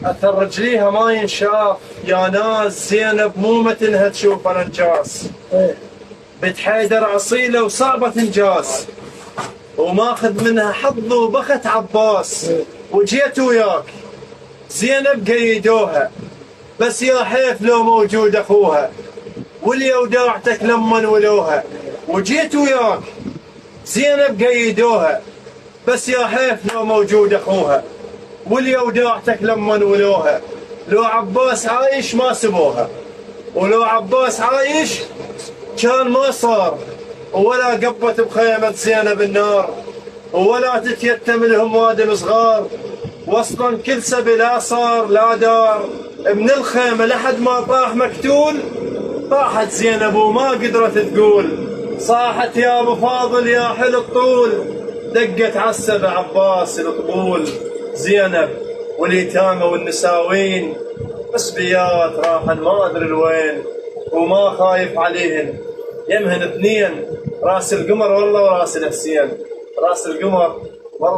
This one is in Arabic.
اثر رجليها ما ينشاف يا ناس. زينب مو متنها تشوف الانجاس. بنت حيدر اصيله وصعبه تنجاس، وماخذ منها حظ وبخت عباس. وجيت وياك زينب قيدوها، بس يا حيف لو موجود اخوها، واللي وداعتك لما ولوها. وجيت وياك زينب قيدوها، بس يا حيف لو موجود اخوها، واللي وداعتك لما ولوها. لو عباس عايش ما سبوها، ولو عباس عايش كان ما صار، ولا قبت بخيمة زينب النار، ولا تتيتم لهم وادم صغار. واصلا كل سبيل صار لا دار، من الخيمة لحد ما طاح مقتول. طاحت زينب وما قدرت تقول، صاحت يا ابو فاضل يا حل الطول. دقت عالسبع عباس الطبول. زينب واليتامى والنساوين مسبيات راحن ما ادري لوين، وما خايف عليهن يمهن اثنين، راس القمر والله وراس الحسين. راس القمر